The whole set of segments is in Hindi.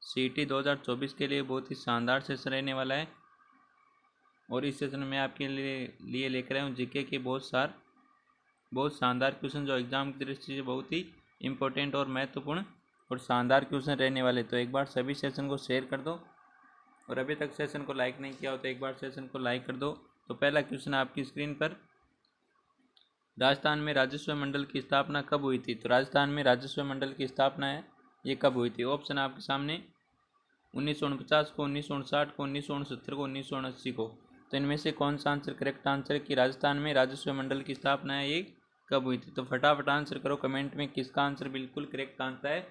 सीईटी 2024 के लिए बहुत ही शानदार सेशन रहने वाला है। और इस सेशन में आपके लिए लेकर आया हूँ जीके के बहुत शानदार क्वेश्चन जो एग्जाम की दृष्टि से बहुत ही इम्पोर्टेंट और महत्वपूर्ण और शानदार क्वेश्चन रहने वाले। तो एक बार सभी सेशन को शेयर कर दो, और अभी तक सेशन को लाइक नहीं किया हो तो एक बार सेशन को लाइक कर दो। तो पहला क्वेश्चन आपकी स्क्रीन पर, राजस्थान में राजस्व मंडल की स्थापना कब हुई थी? तो राजस्थान में राजस्व मंडल की स्थापना है ये कब हुई थी? ऑप्शन आपके सामने 1949 को, 1959 को, 1969 को, 1979 को। तो इनमें से कौन सा आंसर करेक्ट आंसर है कि राजस्थान में राजस्व मंडल की स्थापना है ये कब हुई थी? तो फटाफट आंसर करो कमेंट में किसका आंसर बिल्कुल करेक्ट आंसर है।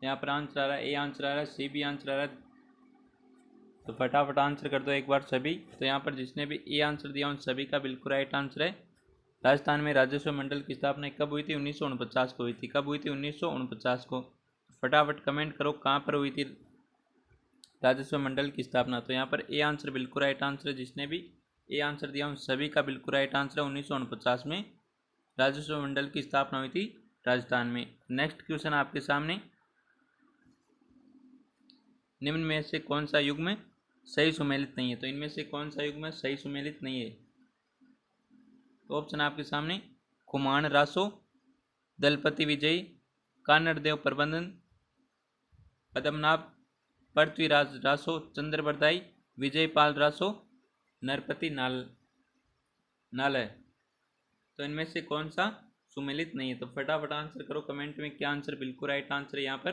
यहाँ पर आंसर आ रहा है, ए आंसर आ रहा है, सी भी आंसर आ रहा है। तो फटाफट आंसर कर दो एक बार सभी। तो यहाँ पर जिसने भी ए आंसर दिया उन सभी का बिल्कुल राइट आंसर है। राजस्थान में राजस्व मंडल की स्थापना कब हुई थी? 1949 को हुई थी। कब हुई थी? 1949 को। फटाफट कमेंट करो कहाँ पर हुई थी राजस्व मंडल की स्थापना। तो यहाँ पर ए आंसर बिल्कुल राइट आंसर है। जिसने भी ए आंसर दिया उन सभी का बिल्कुल राइट आंसर है। 1949 में राजस्व मंडल की स्थापना हुई थी राजस्थान में। नेक्स्ट क्वेश्चन आपके सामने, निम्न में से कौन सा युग्म सही सुमेलित नहीं है? तो इनमें से कौन सा युग्म सही सुमेलित नहीं है? तो ऑप्शन आपके सामने, कुमाण रासो, दलपति विजयी, कानड़देव प्रबंधन, पद्मनाभ पृथ्वीराज रासो, चंद्रबरदाई, विजयपाल रासो, नरपति नाल है। तो इनमें से कौन सा सुमेलित नहीं है? तो फटाफट आंसर करो कमेंट में क्या आंसर बिल्कुल राइट आंसर है यहाँ पर।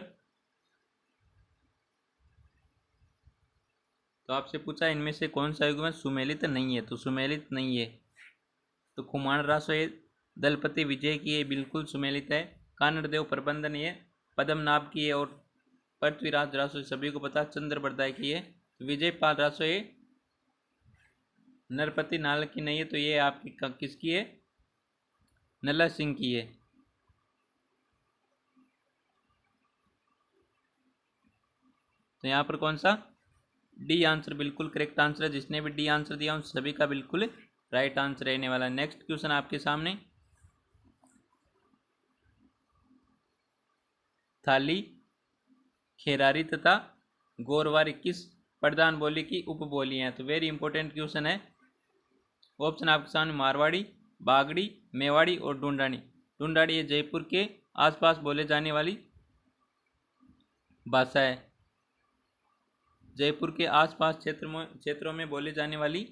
तो आपसे पूछा इनमें से कौन सा युग्म सुमेलित नहीं है? तो सुमेलित नहीं है तो कुमाण रासो ये दलपति विजय की ये बिल्कुल सुमेलित है। कानड़देव प्रबंधन ये पद्मनाभ की है, और पृथ्वीराज रासो सभी को पता चंद्रबरदाई की है। विजयपाल रासो ये नरपति नाल की नहीं है, तो ये आपकी किसकी है? नल्ला सिंह की है। तो यहाँ पर कौन सा? डी आंसर बिल्कुल करेक्ट आंसर है। जिसने भी डी आंसर दिया उन सभी का बिल्कुल राइट आंसर रहने वाला है। नेक्स्ट क्वेश्चन आपके सामने, थाली, खेरारी तथा गोरवारी किस प्रधान बोली की उपबोलियां हैं? तो वेरी इंपॉर्टेंट क्वेश्चन है। ऑप्शन आपके सामने, मारवाड़ी, बागड़ी, मेवाड़ी और ढूंढानी। ढूंढानी ये जयपुर के आसपास बोले जाने वाली भाषा है। जयपुर के आसपास क्षेत्रों में बोली जाने वाली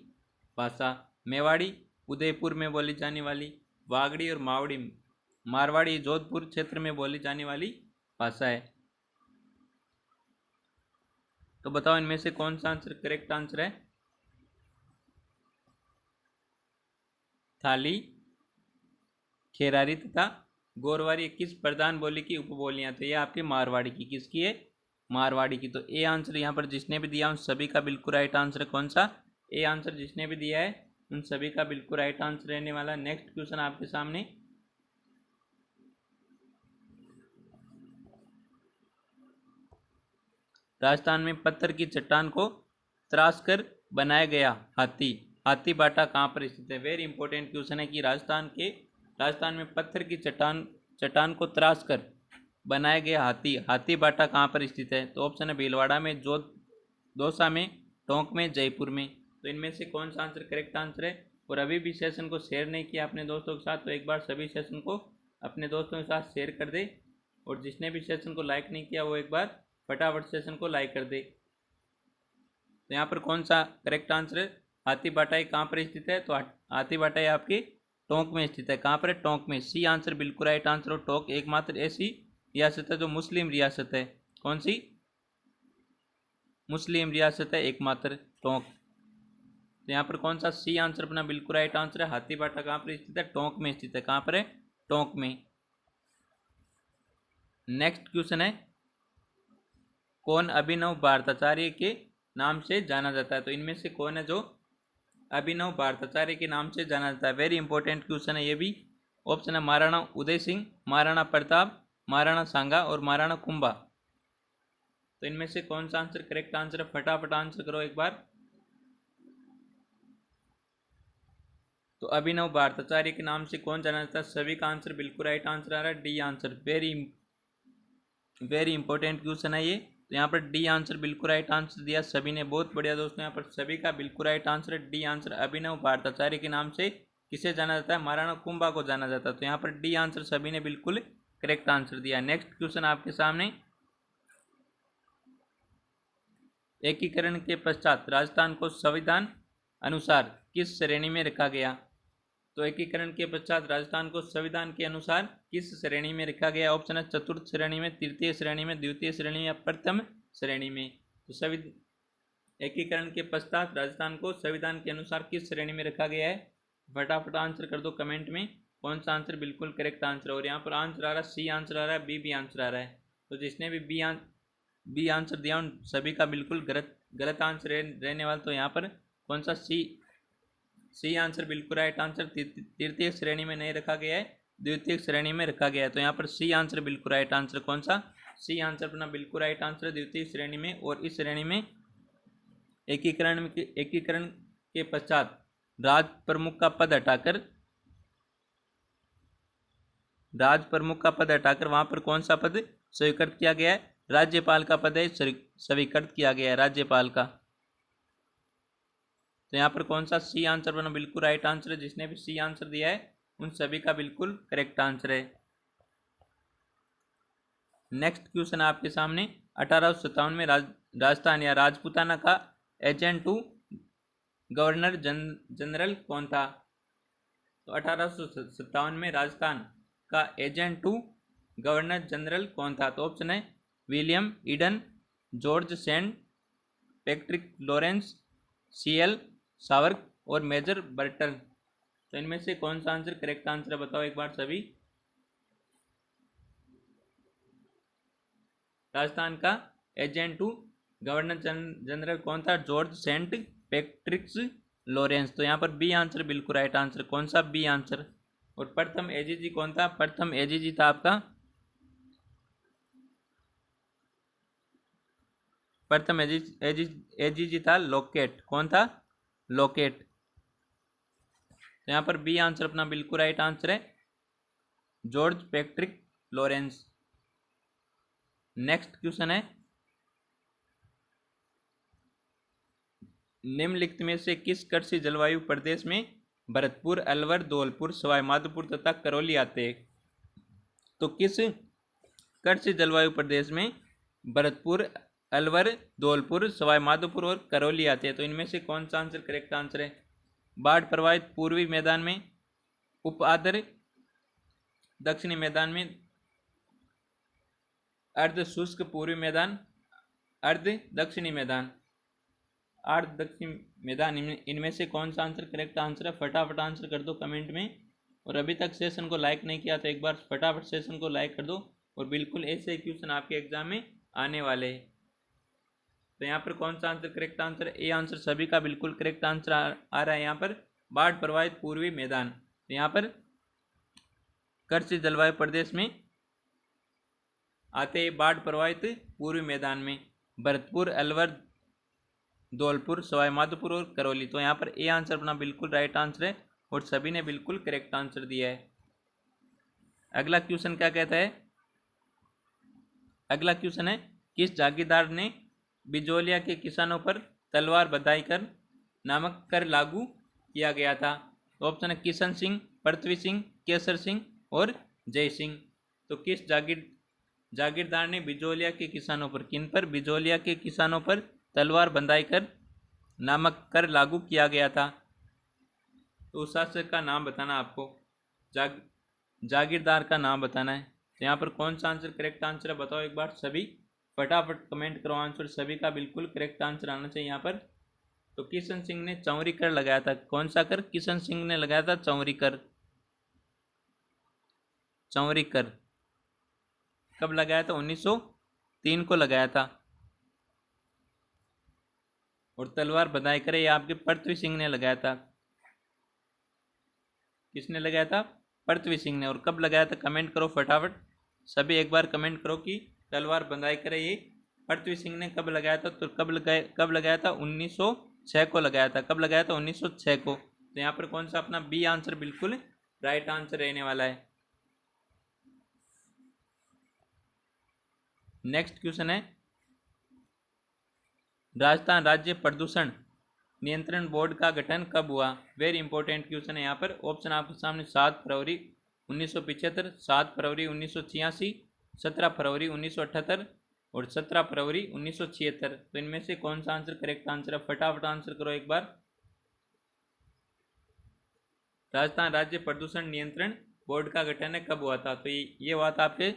भाषा। मेवाड़ी उदयपुर में बोली जाने वाली, बागड़ी और मारवाड़ी जोधपुर क्षेत्र में बोली जाने वाली भाषा है। तो बताओ इनमें से कौन सा आंसर करेक्ट आंसर है? थाली, खेरारी तथा गोरवारी किस प्रधान बोली की उपबोलियां? तो ये आपकी मारवाड़ी की, किसकी है? मारवाड़ी की। तो ए आंसर यहाँ पर जिसने भी दिया उन सभी का बिल्कुल राइट आंसर है। कौन सा? ए आंसर जिसने भी दिया है उन सभी का बिल्कुल राइट आंसर रहने वाला। नेक्स्ट क्वेश्चन आपके सामने, राजस्थान में पत्थर की चट्टान को त्रास कर बनाया गया हाथी बाटा कहाँ पर स्थित है? वेरी इंपॉर्टेंट क्वेश्चन है कि राजस्थान में पत्थर की चट्टान को त्रास कर बनाया गया हाथी बाटा कहाँ पर स्थित है? तो ऑप्शन है भीलवाड़ा में, दौसा में, टोंक में, जयपुर में। तो इनमें से कौन सा आंसर करेक्ट आंसर है? और अभी भी सेशन को शेयर नहीं किया अपने दोस्तों के साथ, तो एक बार सभी सेशन को अपने दोस्तों के साथ शेयर कर दे। और जिसने भी सेशन को लाइक नहीं किया वो एक बार फटाफट सेशन को लाइक कर दे। तो यहाँ पर कौन सा करेक्ट आंसर है? हाथी बाटाई कहाँ पर स्थित है? तो हाथी बाटाई आपकी टोंक में स्थित है। कहाँ पर है? टोंक में। सी आंसर बिल्कुल राइट आंसर। और टोंक एकमात्र ऐसी रियासत है जो मुस्लिम रियासत है। कौन सी? मुस्लिम रियासत है एकमात्र टोंक। तो यहाँ पर कौन सा? सी आंसर अपना बिल्कुल राइट आंसर है। हाथी बाटा कहाँ पर स्थित है? टोंक में स्थित है। कहाँ पर है? टोंक में। नेक्स्ट क्वेश्चन है, कौन अभिनव भारताचार्य के नाम से जाना जाता है? तो इनमें से कौन है जो अभिनव भारताचार्य के नाम से जाना जाता है? वेरी इंपॉर्टेंट क्वेश्चन है ये भी। ऑप्शन है महाराणा उदय सिंह, महाराणा प्रताप, महाराणा सांगा और महाराणा कुंभा। तो इनमें से कौन सा आंसर करेक्ट आंसर है? फटाफट आंसर करो एक बार। तो अभिनव भारताचार्य के नाम से कौन जाना जाता है? सभी का आंसर बिल्कुल राइट आंसर आ रहा है, D answer. Very important question है ये। तो यहाँ पर डी आंसर बिल्कुल राइट आंसर दिया सभी ने, बहुत बढ़िया दोस्तों। यहाँ पर सभी का बिल्कुल राइट आंसर है डी आंसर। अभिनव भारताचार्य के नाम से किसे जाना जाता है? महाराणा कुंभा को जाना जाता है। तो यहाँ पर डी आंसर सभी ने बिल्कुल करेक्ट आंसर दिया। नेक्स्ट क्वेश्चन आपके सामने, एकीकरण के पश्चात राजस्थान को संविधान अनुसार किस श्रेणी में रखा गया? तो एकीकरण के पश्चात राजस्थान को संविधान के अनुसार किस श्रेणी में रखा गया? ऑप्शन है चतुर्थ श्रेणी में, तृतीय श्रेणी में, द्वितीय श्रेणी में या प्रथम श्रेणी में। तो एकीकरण के पश्चात राजस्थान को संविधान के अनुसार किस श्रेणी में रखा गया है? फटाफट आंसर कर दो कमेंट में, कौन सा आंसर बिल्कुल करेक्ट आंसर है। और यहाँ पर आंसर आ रहा है सी आंसर आ रहा है, बी भी आंसर आ रहा है। तो जिसने भी बी आंसर दिया उन सभी का बिल्कुल गलत आंसर रहने वाला। तो यहाँ पर कौन सा सी आंसर बिल्कुल राइट आंसर। तृतीय श्रेणी में नहीं रखा गया है, द्वितीय श्रेणी में रखा गया है। तो यहाँ पर सी आंसर बिल्कुल राइट आंसर। कौन सा? सी आंसर अपना बिल्कुल राइट आंसर है, द्वितीय श्रेणी में। और इस श्रेणी में एकीकरण के पश्चात राज प्रमुख का पद हटाकर वहां पर कौन सा पद स्वीकृत किया गया है? राज्यपाल का पद है स्वीकृत किया गया है, राज्यपाल का। तो यहाँ पर कौन सा सी आंसर बना बिल्कुल राइट आंसर है। जिसने भी सी आंसर दिया है उन सभी का बिल्कुल करेक्ट आंसर है। नेक्स्ट क्वेश्चन आपके सामने, 1857 में राजस्थान या राजपूताना का एजेंट टू गवर्नर जनरल कौन था? तो 1857 में राजस्थान का एजेंट टू गवर्नर जनरल कौन था? तो ऑप्शन है William Eden, George Saint, Patrick Lawrence, C L सावर्क और मेजर बर्टन। तो इनमें से कौन सा आंसर करेक्ट आंसर है? बताओ एक बार सभी। राजस्थान का एजेंट टू गवर्नर जनरल कौन था? George Saint Patricks Lawrence. तो यहाँ पर बी आंसर बिल्कुल राइट आंसर। कौन सा? B answer. और प्रथम एजीजी कौन था? प्रथम एजीजी था आपका, प्रथम एजीजी था लॉकेट। कौन था? लॉकेट। तो यहाँ पर बी आंसर अपना बिल्कुल राइट आंसर है, George Patrick Lawrence. Next question है, निम्नलिखित में से किस कृषि जलवायु प्रदेश में भरतपुर, अलवर, धौलपुर, सवाई माधोपुर तथा करौली आते हैं? तो किस कृषि जलवायु प्रदेश में भरतपुर, अलवर, धौलपुर, सवाई माधोपुर और करौली आते हैं? तो इनमें से कौन सा आंसर करेक्ट आंसर है? बाढ़ प्रभावित पूर्वी मैदान में, उप आर्द्र दक्षिणी मैदान में, अर्ध शुष्क पूर्वी मैदान, अर्ध दक्षिणी मैदान, अर्ध दक्षिणी मैदान। इनमें से कौन सा आंसर करेक्ट आंसर है? फटाफट आंसर कर दो कमेंट में। और अभी तक सेशन को लाइक नहीं किया तो एक बार फटाफट सेशन को लाइक कर दो। और बिल्कुल ऐसे क्वेश्चन आपके एग्जाम में आने वाले हैं। तो यहाँ पर कौन सा आंसर करेक्ट आंसर है? ए आंसर सभी का बिल्कुल करेक्ट आंसर आ रहा है। यहाँ पर बाढ़ प्रभावित पूर्वी मैदान। तो यहाँ पर कृषि जलवायु प्रदेश में आते हैं बाढ़ प्रभावित पूर्वी मैदान में भरतपुर, अलवर, धौलपुर, सवाई माधोपुर और करौली। तो यहाँ पर ए आंसर अपना बिल्कुल राइट आंसर है और सभी ने बिल्कुल करेक्ट आंसर दिया है। अगला क्वेश्चन क्या कहता है? अगला क्वेश्चन है, किस जागीरदार ने बिजोलिया के किसानों पर तलवार बधाई कर नामक कर लागू किया गया था? तो ऑप्शन है किशन सिंह, पृथ्वी सिंह, केसर सिंह और जय सिंह। तो किस जागीरदार ने बिजोलिया के किसानों पर, किन पर? बिजोलिया के किसानों पर तलवार बंधाई कर नामक कर लागू किया गया था? तो उस शासक का नाम बताना आपको, जागीरदार का नाम बताना है। तो यहाँ पर कौन सा आंसर करेक्ट आंसर है? बताओ एक बार सभी, फटाफट कमेंट करो आंसर। सभी का बिल्कुल करेक्ट आंसर आना चाहिए यहाँ पर। तो किशन सिंह ने चौरी कर लगाया था। कौन सा कर? किशन सिंह ने लगाया था चौरी कर। चौरी कर कब लगाया था? 1903 को लगाया था। और तलवार बधाई करे ये आपके पृथ्वी सिंह ने लगाया था। किसने लगाया था? पृथ्वी सिंह ने। और कब लगाया था? कमेंट करो फटाफट सभी, एक बार कमेंट करो कि तलवार बंधाई करे ये पृथ्वी सिंह ने कब लगाया था? तो कब लगाया था? 1906 को लगाया था। कब लगाया था? 1906 को। तो यहाँ पर कौन सा अपना बी आंसर बिल्कुल राइट आंसर रहने वाला है। नेक्स्ट क्वेश्चन है, राजस्थान राज्य प्रदूषण नियंत्रण बोर्ड का गठन कब हुआ? वेरी इंपॉर्टेंट क्वेश्चन है यहाँ पर। ऑप्शन आपके सामने 7 फरवरी 1975, 7 फरवरी 1986, 17 फरवरी 1978 और 17 फरवरी 1976। तो इनमें से कौन सा आंसर करेक्ट आंसर है? फटाफट आंसर करो एक बार। राजस्थान राज्य प्रदूषण नियंत्रण बोर्ड का गठन कब हुआ था? तो ये हुआ था आपके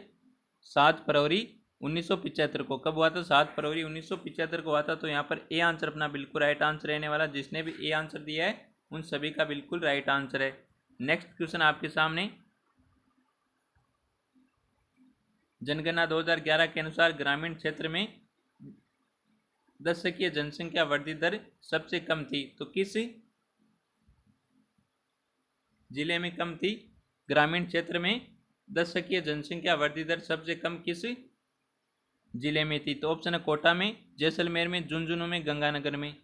7 फरवरी 1975 को। कब हुआ था? 7 फरवरी 1975 को हुआ था। तो यहाँ पर ए आंसर अपना बिल्कुल राइट आंसर रहने वाला। जिसने भी ए आंसर दिया है उन सभी का बिल्कुल राइट आंसर है। नेक्स्ट क्वेश्चन आपके सामने, जनगणना 2011 के अनुसार ग्रामीण क्षेत्र में 10 जनसंख्या वृद्धि दर सबसे कम थी। तो किस जिले में कम थी? ग्रामीण क्षेत्र में 10 जनसंख्या वृद्धि दर सबसे कम किस जिले में थी? तो ऑप्शन है कोटा में, जैसलमेर में, झुंझुनू में, गंगानगर में।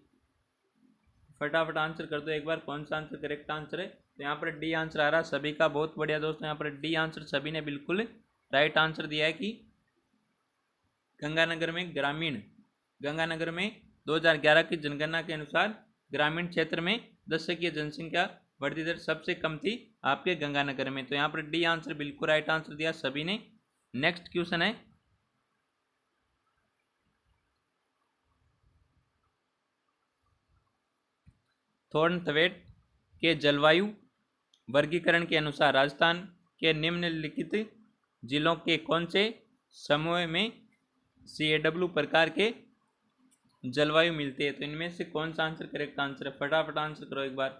फटाफट आंसर कर दो एक बार, कौन सा आंसर करेक्ट आंसर है? तो यहाँ पर डी आंसर आ रहा सभी का। बहुत बढ़िया दोस्तों, यहाँ पर डी आंसर सभी ने बिल्कुल राइट आंसर दिया है कि गंगानगर में गंगानगर में 2011 की जनगणना के अनुसार ग्रामीण क्षेत्र में 10 जनसंख्या वृद्धि दर सबसे कम थी आपके गंगानगर में। तो यहाँ पर डी आंसर बिल्कुल राइट आंसर दिया सभी ने। नेक्स्ट क्वेश्चन है, थॉर्नथवेट के जलवायु वर्गीकरण के अनुसार राजस्थान के निम्नलिखित जिलों के कौन से समूह में CAW प्रकार के जलवायु मिलती है? तो इनमें से कौन सा आंसर करेक्ट आंसर है? फटाफट आंसर करो एक बार।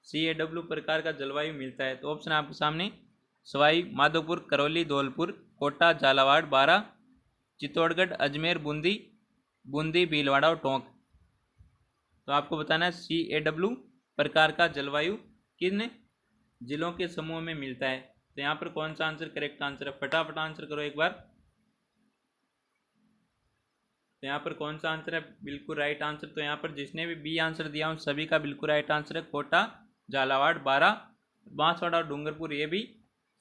CAW प्रकार का जलवायु मिलता है। तो ऑप्शन आपके सामने सवाई माधोपुर, करौली, धौलपुर, कोटा, झालावाड़, बारा, चित्तौड़गढ़, अजमेर, बूंदी, भीलवाड़ा और टोंक। तो आपको बताना है CAW प्रकार का जलवायु किन जिलों के समूह में मिलता है। तो यहाँ पर कौन सा आंसर करेक्ट आंसर है? फटाफट आंसर करो एक बार। तो यहाँ पर कौन सा आंसर है बिल्कुल राइट आंसर? तो यहाँ पर जिसने भी बी आंसर दिया उन सभी का बिल्कुल राइट आंसर है। कोटा, झालावाड़, बारा, बांसवाड़ा और डूंगरपुर ये भी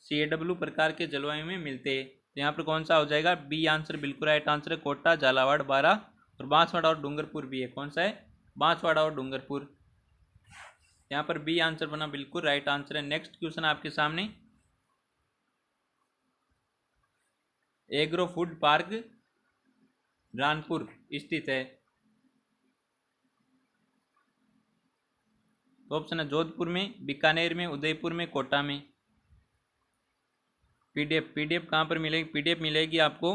CAW प्रकार के जलवायु में मिलते हैं। तो यहाँ पर कौन सा हो जाएगा? बी आंसर बिल्कुल राइट आंसर है। कोटा, झालावाड़, बारा और बांसवाड़ा और डूंगरपुर भी है। कौन सा है? बांसवाड़ा और डूंगरपुर। यहाँ पर बी आंसर बना बिल्कुल राइट आंसर है। नेक्स्ट क्वेश्चन आपके सामने, एग्रो फूड पार्क रानपुर स्थित है। ऑप्शन है जोधपुर में, बीकानेर में, उदयपुर में, कोटा में। पीडीएफ कहाँ पर मिलेगी? पीडीएफ मिलेगी आपको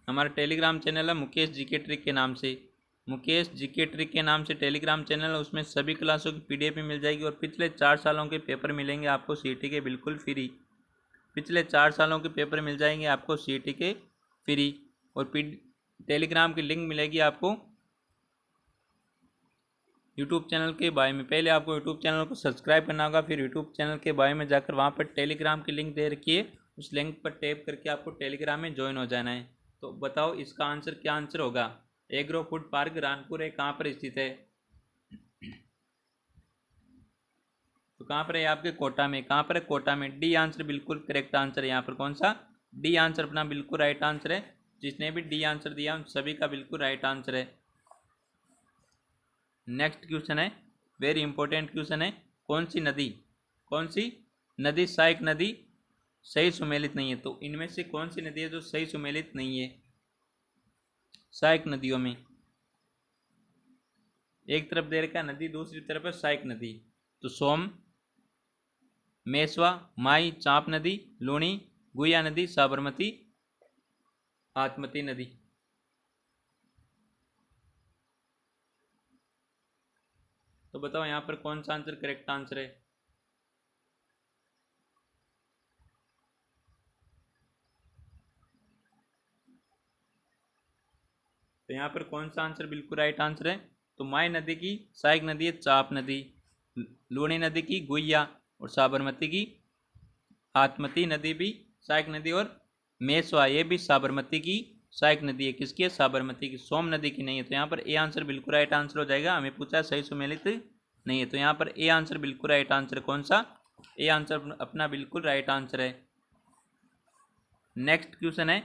हमारा टेलीग्राम चैनल है मुकेश जीके ट्रिक के नाम से। मुकेश जीके ट्रिक के नाम से टेलीग्राम चैनल है, उसमें सभी क्लासों की पीडीएफ भी मिल जाएगी और पिछले 4 सालों के पेपर मिलेंगे आपको सीईटी के बिल्कुल फ्री। पिछले 4 सालों के पेपर मिल जाएंगे आपको सीईटी के फ्री। और टेलीग्राम की लिंक मिलेगी आपको यूट्यूब चैनल के बायो में। पहले आपको यूट्यूब चैनल को सब्सक्राइब करना होगा, फिर यूट्यूब चैनल के बायो में जाकर वहाँ पर टेलीग्राम की लिंक दे रखी है, उस लिंक पर टैप करके आपको टेलीग्राम में ज्वाइन हो जाना है। तो बताओ इसका आंसर क्या आंसर होगा? एग्रो फूड पार्क रानपुर है, कहाँ पर स्थित है? तो कहाँ पर है? आपके कोटा में। कहाँ पर है? कोटा में। डी आंसर बिल्कुल करेक्ट आंसर है। यहाँ पर कौन सा? डी आंसर अपना बिल्कुल राइट आंसर है। जिसने भी डी आंसर दिया उन सभी का बिल्कुल राइट आंसर है। नेक्स्ट क्वेश्चन है, वेरी इंपॉर्टेंट क्वेश्चन है, कौन सी नदी सहायक नदी सही सुमेलित नहीं है? तो इनमें से कौन सी नदी है जो सही सुमेलित नहीं है सहायक नदियों में? एक तरफ दे रखा नदी, दूसरी तरफ है सहायक नदी। तो सोम, मेसवा, माई, चांप नदी, लूणी, गुया नदी, साबरमती, आत्मती नदी। तो बताओ यहाँ पर कौन सा आंसर करेक्ट आंसर है? तो यहाँ पर कौन सा आंसर बिल्कुल राइट आंसर है? तो माई नदी की सहायक नदी है चाप नदी, लूणी नदी की गुइया और साबरमती की आत्मती नदी भी सहायक नदी, और मेसवा ये भी साबरमती की सहायक नदी है। किसकी है? साबरमती की। सोम नदी की नहीं है। तो यहाँ पर ए आंसर बिल्कुल राइट आंसर हो जाएगा। हमें पूछा सही सुमेलित नहीं है, तो यहाँ पर ए आंसर बिल्कुल राइट आंसर है। कौन सा? ए आंसर अपना बिल्कुल राइट आंसर है। नेक्स्ट क्वेश्चन है,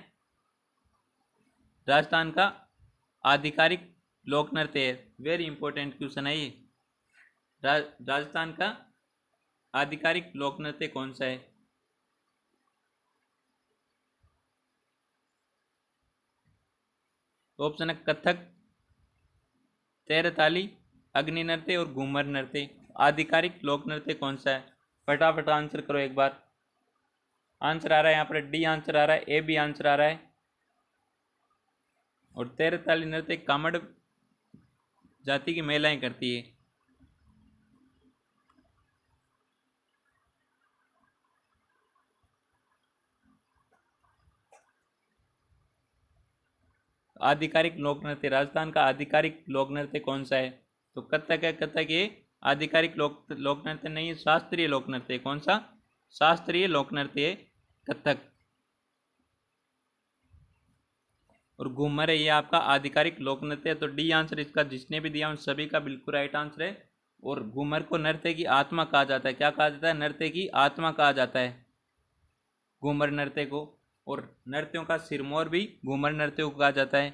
राजस्थान का आधिकारिक लोक नृत्य है? वेरी इंपॉर्टेंट क्वेश्चन है ये। राजस्थान का आधिकारिक लोक नृत्य कौन सा है? ऑप्शन है कथक, तेरताली, अग्नि नृत्य और घूमर नृत्य। आधिकारिक लोक नृत्य कौन सा है? फटाफट आंसर करो एक बार। आंसर आ रहा है यहाँ पर डी आंसर आ रहा है, ए बी आंसर आ रहा है। और तेरताली नृत्य कामड़ जाति की महिलाएं करती है। आधिकारिक लोक नृत्य, राजस्थान का आधिकारिक लोक नृत्य कौन सा है? तो कथक है। कथक ये आधिकारिक लोक नृत्य नहीं है, शास्त्रीय लोक नृत्य। कौन सा? शास्त्रीय लोक नृत्य है कथक। और घूमर है ये आपका आधिकारिक लोक नृत्य है। तो डी आंसर इसका जिसने भी दिया उन सभी का बिल्कुल राइट आंसर है। और घूमर को नृत्य की आत्मा कहा जाता है। क्या कहा जाता है? नृत्य की आत्मा कहा जाता है घूमर नृत्य को। और नृत्यों का सिरमौर भी घूमर नृत्य को कहा जाता है।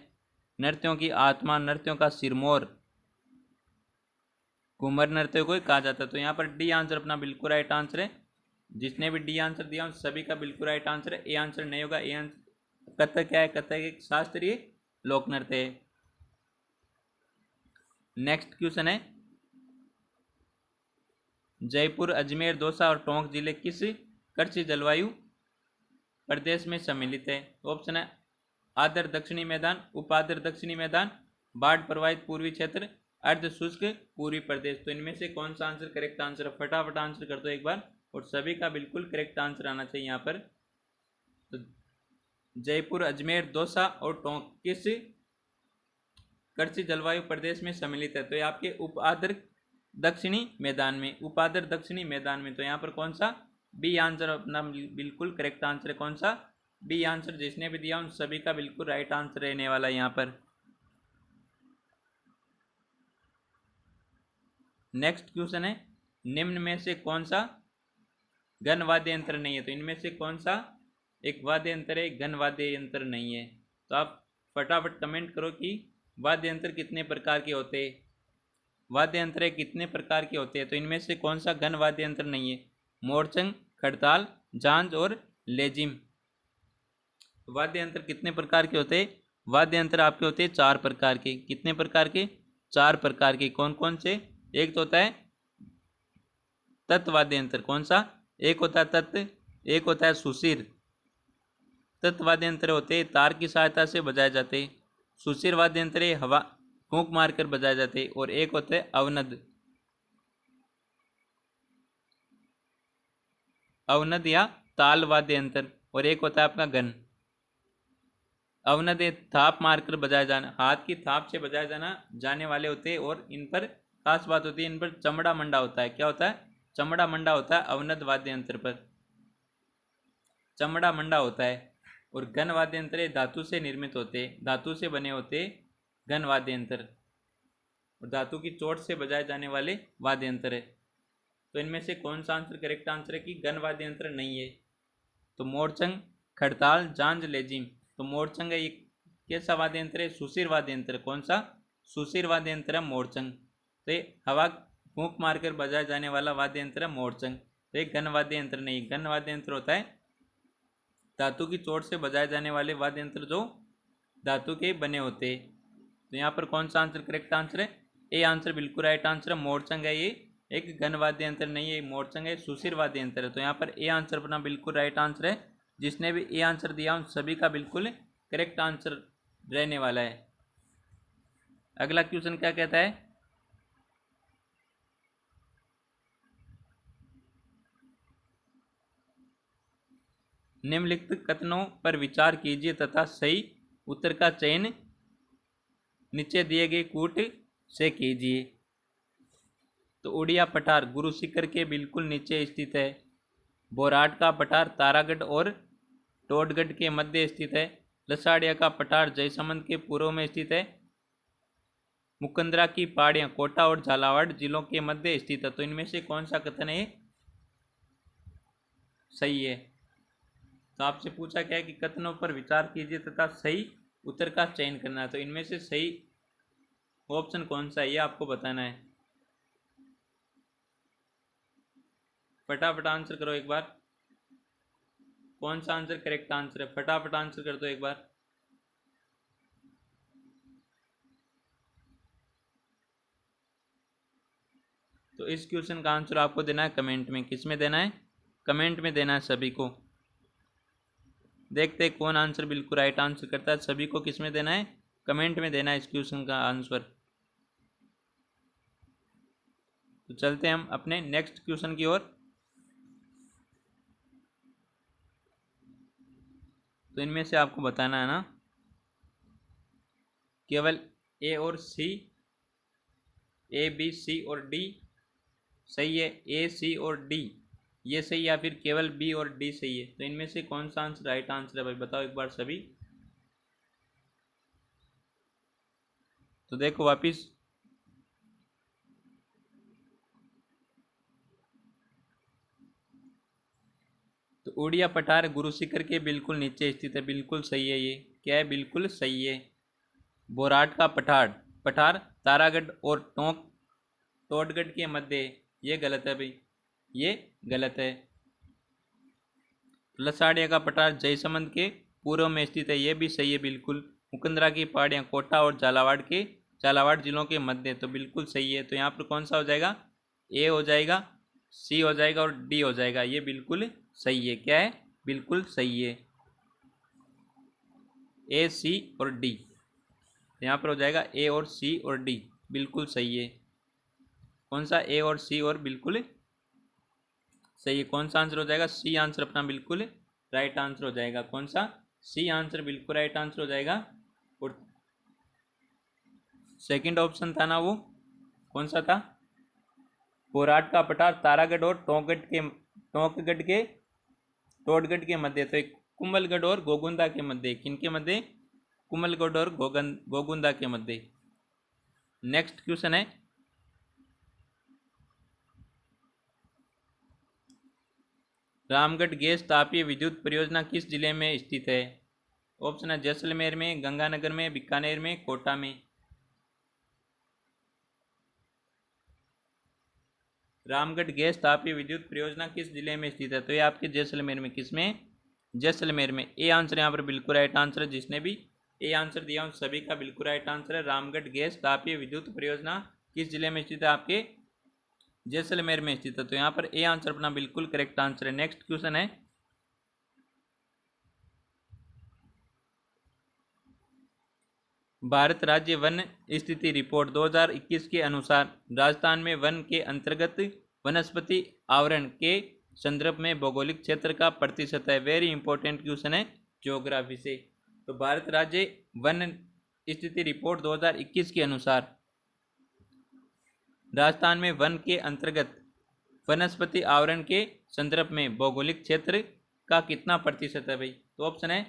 नृत्यों की आत्मा, नृत्यों का सिरमौर घूमर नृत्य को ही कहा जाता है। तो यहाँ पर डी आंसर अपना बिल्कुल राइट आंसर है। जिसने भी डी आंसर दिया उन सभी का बिल्कुल राइट आंसर है। ए आंसर नहीं होगा। ए आंसर कथक क्या है? कथक एक शास्त्रीय लोक नृत्य है। नेक्स्ट क्वेश्चन है, जयपुर, अजमेर, दौसा और टोंक जिले किस कृषि जलवायु प्रदेश में सम्मिलित है? ऑप्शन है आर्द्र दक्षिणी मैदान, उपार्द्र दक्षिणी मैदान, बाढ़ प्रभावित पूर्वी क्षेत्र, अर्ध शुष्क पूर्वी प्रदेश। तो इनमें से कौन सा आंसर करेक्ट आंसर है? फटाफट आंसर कर दो एक बार। और सभी का बिल्कुल करेक्ट आंसर आना चाहिए यहाँ पर। तो जयपुर, अजमेर, दौसा और टोंक किस कृषि जलवायु प्रदेश में सम्मिलित है? तो ये आपके उपार्द्र दक्षिणी मैदान में, उपार्द्र दक्षिणी मैदान में। तो यहाँ पर कौन सा? बी आंसर अपना बिल्कुल करेक्ट आंसर है। कौन सा? B answer. जिसने भी दिया उन सभी का बिल्कुल राइट आंसर रहने वाला है यहाँ पर। नेक्स्ट क्वेश्चन है, निम्न में से कौन सा घन वाद्य यंत्र नहीं है? तो इनमें से कौन सा एक वाद्य यंत्र है, घन वाद्य यंत्र नहीं है? तो आप फटाफट कमेंट करो कि वाद्य यंत्र कितने प्रकार के होते हैं। वाद्य यंत्र कितने प्रकार के होते हैं? तो इनमें से कौन सा घन वाद्य यंत्र नहीं है? मोरचंग, खड़ताल, झांझ और लेजिम। वाद्य यंत्र कितने प्रकार के होते हैं? वाद्य यंत्र आपके होते हैं 4 प्रकार के। कितने प्रकार के? 4 प्रकार के। कौन कौन से? एक तो होता है तत्व वाद्य यंत्र। कौन सा? एक होता है तत्व, एक होता है सुशिर। तत्व वाद्य यंत्र होते हैं तार की सहायता से बजाए जाते। सुशिर वाद्य यंत्र हवा फूंक मारकर बजाए जाते। और एक होते हैं अवनद, अवनद या ताल वाद्य यंत्र। और एक होता है आपका घन। अवनद थाप मारकर बजाया जाना, हाथ की थाप से बजाया जाने वाले होते हैं। और इन पर खास बात होती है, इन पर चमड़ा मंडा होता है। क्या होता है? चमड़ा मंडा होता है अवनद वाद्य यंत्र पर, चमड़ा मंडा होता है। और घन वाद्य यंत्र धातु से निर्मित होते, धातु से बने होते घन वाद्य यंत्र। और धातु की चोट से बजाए जाने वाले वाद्य यंत्र है। तो इनमें से कौन सा आंसर करेक्ट आंसर है कि घन वाद्य यंत्र नहीं है? तो मोरचंग, खड़ताल, झांझ, लेजिम। तो मोरचंग है, ये कैसा वाद्य यंत्र है? सुशिर वाद्य यंत्र। कौन सा? सुशिर वाद्य यंत्र है मोरचंग। तो ये हवा फूंक मारकर बजाया जाने वाला वाद्य यंत्र है मोरचंग। तो एक घन वाद्य यंत्र नहीं। घन वाद्य यंत्र होता है धातु की चोट से बजाए जाने वाले वाद्य यंत्र जो धातु के बने होते हैं। तो यहाँ पर कौन सा आंसर करेक्ट आंसर है? ए आंसर बिल्कुल राइट आंसर है। मोरचंग है, ये एक घन वाद्य यंत्र नहीं है। मोरचंग है सुशिर वाद्य यंत्र है। तो यहाँ पर ए आंसर अपना बिल्कुल राइट आंसर है। जिसने भी ए आंसर दिया उन सभी का बिल्कुल करेक्ट आंसर रहने वाला है। अगला क्वेश्चन क्या कहता है, निम्नलिखित कथनों पर विचार कीजिए तथा सही उत्तर का चयन नीचे दिए गए कूट से कीजिए। तो उड़िया पठार गुरु शिखर के बिल्कुल नीचे स्थित है। बोराट का पठार तारागढ़ और टोडगढ़ के मध्य स्थित है। लसाड़िया का पठार जयसमंद के पूर्व में स्थित है। मुकंदरा की पहाड़ियां कोटा और झालावाड़ जिलों के मध्य स्थित है। तो इनमें से कौन सा कथन है सही है? तो आपसे पूछा क्या है कि कथनों पर विचार कीजिए तथा सही उत्तर का चयन करना है। तो इनमें से सही ऑप्शन कौन सा है ये आपको बताना है। फटाफट आंसर करो एक बार, कौन सा आंसर करेक्ट आंसर है, फटाफट आंसर कर दो एक बार। तो इस क्वेश्चन का आंसर आपको देना है कमेंट में। किस में देना है? कमेंट में देना है सभी को। देखते हैं कौन आंसर बिल्कुल राइट आंसर करता है। सभी को किस में देना है? कमेंट में देना है इस क्वेश्चन का आंसर। तो चलते हैं हम अपने नेक्स्ट क्वेश्चन की ओर। तो इनमें से आपको बताना है ना, केवल ए और सी, ए बी सी और डी सही है, ए सी और डी ये सही, या फिर केवल बी और डी सही है। तो इनमें से कौन सा आंसर राइट आंसर है भाई, बताओ एक बार सभी। तो देखो वापिस, तो उड़िया पठार गुरु शिखर के बिल्कुल नीचे स्थित है, बिल्कुल सही है ये। क्या है? बिल्कुल सही है। बोराट का पठार तारागढ़ और टोटगढ़ के मध्य, ये गलत है भाई, ये गलत है। लसाड़िया का पठार जयसमंद के पूर्व में स्थित है, ये भी सही है बिल्कुल। मुकंदरा की पहाड़ियाँ कोटा और झालावाड़ जिलों के मध्य, तो बिल्कुल सही है। तो यहाँ पर कौन सा हो जाएगा? ए हो जाएगा, सी हो जाएगा और डी हो जाएगा, ये बिल्कुल सही है। क्या है? बिल्कुल सही है, ए सी और डी। यहाँ पर हो जाएगा ए और सी और डी, बिल्कुल सही है। कौन सा? ए और सी और बिल्कुल सही है। कौन सा आंसर हो जाएगा? सी आंसर अपना बिल्कुल राइट आंसर हो जाएगा। कौन सा? सी आंसर बिल्कुल राइट आंसर हो जाएगा। और सेकंड ऑप्शन था ना वो, कौन सा था? बोराट का पठार तारागढ़ और टोटगढ़ के मध्य, तो एक कुंभलगढ़ और गोगुंदा के मध्य। किनके मध्य? कुंभलगढ़ और गोगुंदा के मध्य। नेक्स्ट क्वेश्चन है, रामगढ़ गैस तापीय विद्युत परियोजना किस जिले में स्थित है? ऑप्शन है जैसलमेर में, गंगानगर में, बीकानेर में, कोटा में। रामगढ़ गैस तापीय विद्युत परियोजना किस जिले में स्थित है? तो ये आपके जैसलमेर में। किसमें? जैसलमेर में। ए आंसर यहाँ पर बिल्कुल राइट आंसर है। जिसने भी ए आंसर दिया उन सभी का बिल्कुल राइट आंसर है। रामगढ़ गैस तापीय विद्युत परियोजना किस जिले में स्थित है? आपके जैसलमेर में स्थित है। तो यहाँ पर ए आंसर अपना बिल्कुल करेक्ट आंसर है। नेक्स्ट क्वेश्चन है, भारत राज्य वन स्थिति रिपोर्ट 2021 के अनुसार राजस्थान में वन के अंतर्गत वनस्पति आवरण के संदर्भ में भौगोलिक क्षेत्र का प्रतिशत है। वेरी इंपॉर्टेंट क्वेश्चन है ज्योग्राफी से। तो भारत राज्य वन स्थिति रिपोर्ट 2021 के अनुसार राजस्थान में वन के अंतर्गत वनस्पति आवरण के संदर्भ में भौगोलिक क्षेत्र का कितना प्रतिशत है भाई? तो ऑप्शन है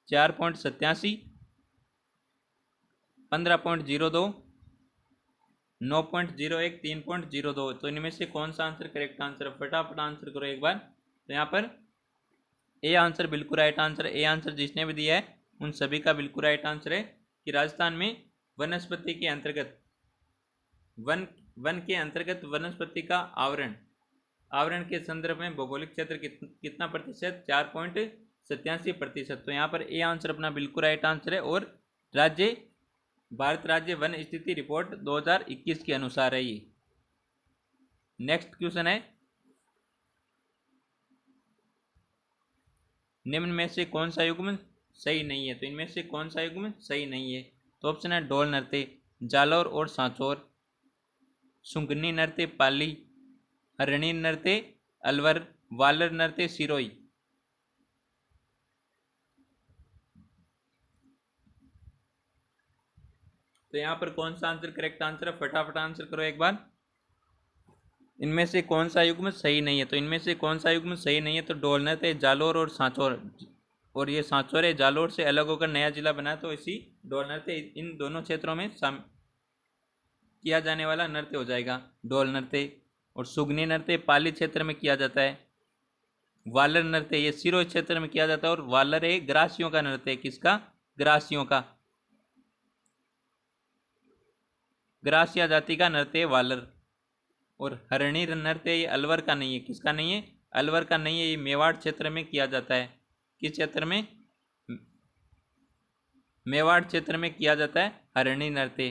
4.87, 15.02, 9.01, 3.02। तो इनमें से कौन सा आंसर करेक्ट आंसर है? फटाफट आंसर करो एक बार। तो यहाँ पर ए आंसर बिल्कुल राइट आंसर है। ए आंसर जिसने भी दिया है उन सभी का बिल्कुल राइट आंसर है कि राजस्थान में वनस्पति के अंतर्गत वन के अंतर्गत वनस्पति का आवरण के संदर्भ में भौगोलिक क्षेत्र कितना प्रतिशत? 4.87%। तो यहाँ पर ए आंसर अपना बिल्कुल राइट आंसर है। और भारत राज्य वन स्थिति रिपोर्ट 2021 के अनुसार है ये। नेक्स्ट क्वेश्चन है, निम्न में से कौन सा युग्म सही नहीं है? तो इनमें से कौन सा युग्म सही नहीं है? तो ऑप्शन है ढोल नृत्य जालौर और सांचौर, सुंगनी नृत्य पाली, हरणी नृत्य अलवर, वालर नृत्य सिरोही। तो यहाँ पर कौन सा आंसर करेक्ट आंसर है? फटाफट आंसर करो एक बार। इनमें से कौन सा युग्म सही नहीं है? तो इनमें से कौन सा युग्म सही नहीं है? तो ढोल नृत्य जालौर और सांचौर, और ये सांचौर है जालौर से अलग होकर नया जिला बना, तो इसी ढोल नृत्य इन दोनों क्षेत्रों में किया जाने वाला नृत्य हो जाएगा ढोल नृत्य। और सुगनी नृत्य पाली क्षेत्र में किया जाता है। वालर नृत्य ये सिरोही क्षेत्र में किया जाता है, और वालर है ग्रासियों का नृत्य है। किसका? ग्रासियों का, ग्रासिया जाति का नृत्य है वालर। और हरणी नृत्य ये अलवर का नहीं है। किसका नहीं है? अलवर का नहीं है, ये मेवाड़ क्षेत्र में किया जाता है। किस क्षेत्र में? मेवाड़ क्षेत्र में किया जाता है हरणी नृत्य।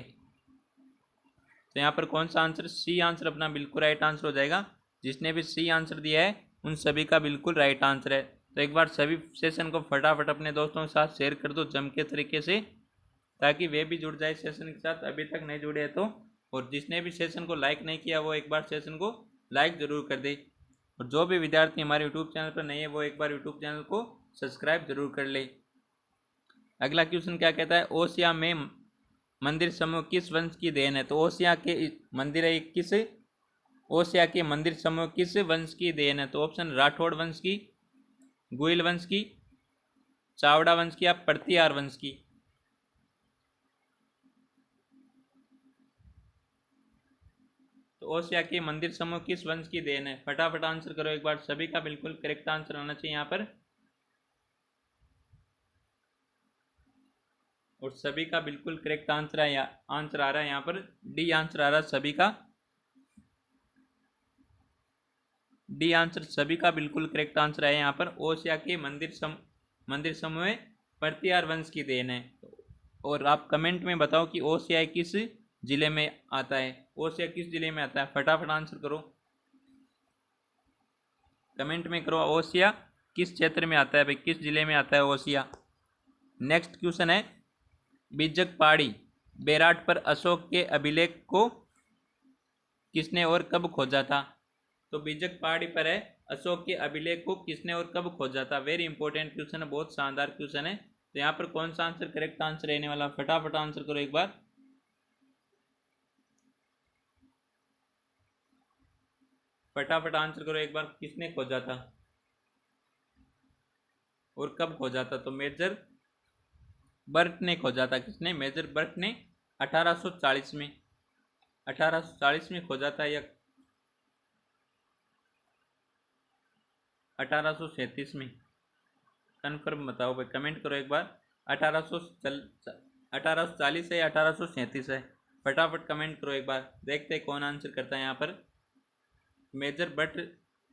तो यहाँ पर कौन सा आंसर? सी आंसर अपना बिल्कुल राइट आंसर हो जाएगा। जिसने भी सी आंसर दिया है उन सभी का बिल्कुल राइट आंसर है। तो एक बार सभी सेशन को फटाफट अपने दोस्तों के साथ शेयर कर दो जम के तरीके से, ताकि वे भी जुड़ जाए सेशन के साथ, अभी तक नहीं जुड़े हैं तो। और जिसने भी सेशन को लाइक नहीं किया वो एक बार सेशन को लाइक जरूर कर दे। और जो भी विद्यार्थी हमारे यूट्यूब चैनल पर नहीं है वो एक बार यूट्यूब चैनल को सब्सक्राइब जरूर कर ले। अगला क्वेश्चन क्या कहता है? ओसिया में मंदिर समूह किस वंश की देन है? तो ओसिया के मंदिर है किस, ओसिया के मंदिर समूह किस वंश की देन है? तो ऑप्शन राठौड़ वंश की, गोयल वंश की, चावड़ा वंश की, या प्रतिहार वंश की। तो ओसिया के मंदिर समूह किस वंश की देन है? फटाफट आंसर करो एक बार, सभी का बिल्कुल करेक्ट आंसर आना चाहिए यहाँ पर। और सभी का बिल्कुल करेक्ट आंसर है, आंसर आ रहा है यहाँ पर डी आंसर आ रहा है सभी का। डी आंसर सभी का बिल्कुल करेक्ट आंसर है यहाँ पर। ओसिया के मंदिर समूह प्रतिहार वंश की देन है। और आप कमेंट में बताओ कि ओसिया किस जिले में आता है? ओसिया किस जिले में आता है? फटाफट आंसर करो, कमेंट में करो ओसिया किस क्षेत्र में आता है भाई, किस जिले में आता है ओसिया। नेक्स्ट क्वेश्चन है, बीजक पहाड़ी बैराट पर अशोक के अभिलेख को किसने और कब खोजा था? तो बीजक पहाड़ी पर है अशोक के अभिलेख को किसने और कब खोजा था? वेरी इंपॉर्टेंट क्वेश्चन है, बहुत शानदार क्वेश्चन है। तो यहाँ पर कौन सा आंसर करेक्ट आंसर रहने वाला? फटाफट आंसर करो एक बार, फटाफट आंसर करो एक बार, किसने खोजा था और कब खोजा था? तो मेजर बर्ट ने खोजा था। किसने? मेजर बर्ट ने 1840 में, 1840 में खोजा था, या 1837 में? कन्फर्म बताओ भाई, कमेंट करो एक बार। 1840 है या 1837 है? फटाफट कमेंट करो एक बार, देखते हैं कौन आंसर करता है यहाँ पर। मेजर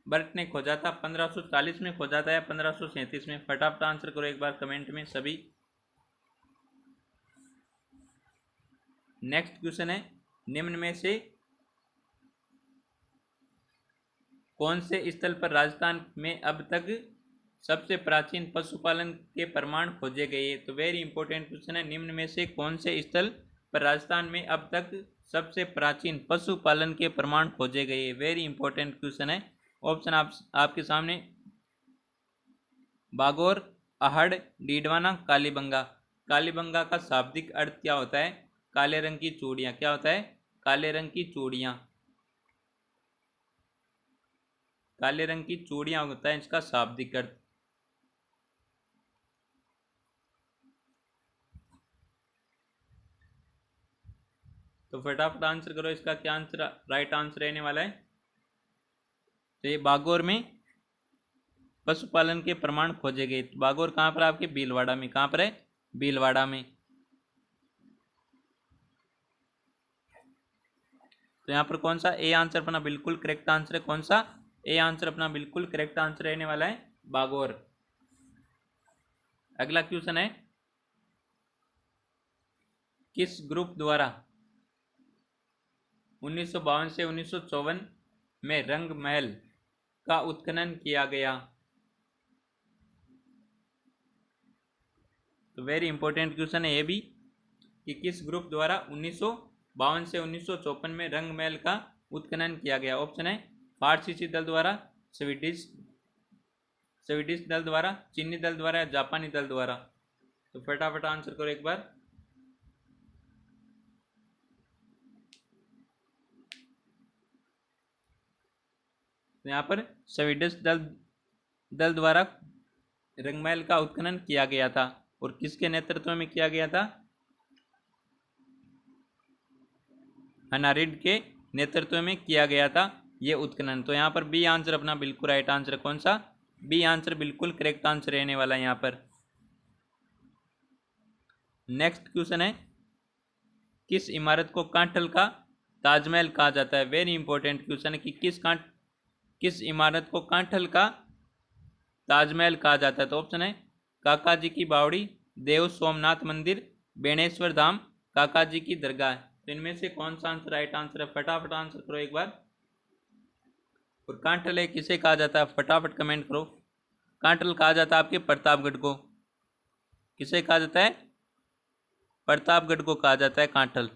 बर्ट ने खोजा था 1540 में खोजा था या 1537 में? फटाफट आंसर करो एक बार कमेंट में सभी। नेक्स्ट क्वेश्चन है, निम्न में से कौन से स्थल पर राजस्थान में अब तक सबसे प्राचीन पशुपालन के प्रमाण खोजे गए? तो वेरी इंपॉर्टेंट क्वेश्चन है, निम्न में से कौन से स्थल पर राजस्थान में अब तक सबसे प्राचीन पशुपालन के प्रमाण खोजे गए? वेरी इंपॉर्टेंट क्वेश्चन है। ऑप्शन आपके सामने, बागोर, आहड़, डीडवाना, कालीबंगा। कालीबंगा का शाब्दिक अर्थ क्या होता है? काले रंग की चूड़ियाँ। क्या होता है? काले रंग की चूड़ियाँ, काले रंग की चूड़ियाँ होता है इसका शाब्दिक अर्थ। तो फटाफट आंसर करो, इसका क्या आंसर राइट आंसर रहने वाला है? तो ये बागोर में पशुपालन के प्रमाण खोजे गए। बागोर कहाँ पर? आपके भीलवाड़ा में। कहाँ पर है? भीलवाड़ा में। तो यहाँ पर कौन सा ए आंसर अपना बिल्कुल करेक्ट आंसर है? कौन सा ए आंसर अपना बिल्कुल करेक्ट आंसर रहने वाला है? बागोर। अगला क्वेश्चन है, किस ग्रुप द्वारा 1952 से 1954 में रंग महल का उत्खनन किया गया? तो वेरी इंपॉर्टेंट क्वेश्चन है ये भी, कि किस ग्रुप द्वारा 1952 से 1954 में रंग महल का उत्खनन किया गया? ऑप्शन है, फारसीसी दल द्वारा, स्वीडिश दल द्वारा, चीनी दल द्वारा, या जापानी दल द्वारा। तो फटाफट आंसर करो एक बार। तो यहाँ पर स्वीडिश दल द्वारा रंगमहल का उत्खनन किया गया था। और किसके नेतृत्व में किया गया था? हनारिड के नेतृत्व में किया गया था ये उत्खनन। तो यहाँ पर बी आंसर अपना बिल्कुल राइट आंसर है। कौन सा? बी आंसर बिल्कुल करेक्ट आंसर रहने वाला है यहाँ पर। नेक्स्ट क्वेश्चन है, किस इमारत को कांठल का ताजमहल कहा जाता है? वेरी इंपॉर्टेंट क्वेश्चन है कि किस इमारत को कांठल का ताजमहल कहा जाता है? तो ऑप्शन है काका जी की बावड़ी, देव सोमनाथ मंदिर, बेणेश्वर धाम, काका जी की दरगाह। तो इनमें से कौन सा आंसर राइट आंसर है? फटाफट आंसर करो एक बार। और कांठल है किसे कहा जाता है? फटाफट कमेंट करो। कांठल कहा जाता है आपके प्रतापगढ़ को। किसे कहा जाता है? प्रतापगढ़ को कहा जाता है कांठल।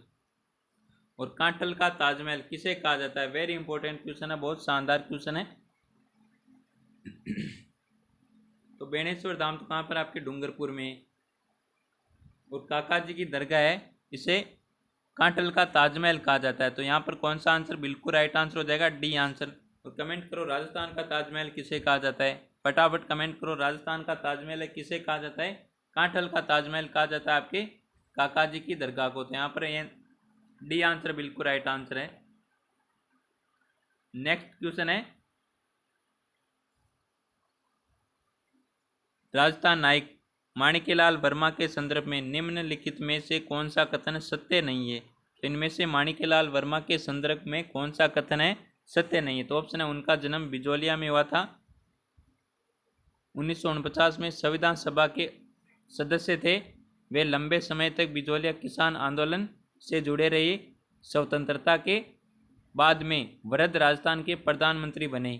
और कांठल का ताजमहल किसे कहा जाता है? वेरी इंपॉर्टेंट क्वेश्चन है, बहुत शानदार क्वेश्चन है। तो बेणेश्वर धाम तो कहाँ पर? आपके डूंगरपुर में। और काका जी की दरगाह है, इसे कांठल का ताजमहल कहा जाता है। तो यहाँ पर कौन सा आंसर बिल्कुल राइट आंसर हो जाएगा? D answer. और कमेंट करो राजस्थान का ताजमहल किसे कहा जाता है? फटाफट कमेंट करो, राजस्थान का ताजमहल है किसे कहा जाता है? कांठल का ताजमहल कहा जाता है आपके काका जी की दरगाह को। तो यहाँ पर ये डी आंसर बिल्कुल राइट आंसर है। नेक्स्ट क्वेश्चन है, राजस्थान नायक माणिक्यलाल वर्मा के संदर्भ में निम्नलिखित में से कौन सा कथन सत्य नहीं है? तो इनमें से माणिक्यलाल वर्मा के संदर्भ में कौन सा कथन है सत्य नहीं है? तो ऑप्शन है उनका जन्म बिजोलिया में हुआ था, 1949 में संविधान सभा के सदस्य थे, वे लंबे समय तक बिजोलिया किसान आंदोलन से जुड़े रहे, स्वतंत्रता के बाद में वृद्ध राजस्थान के प्रधानमंत्री बने।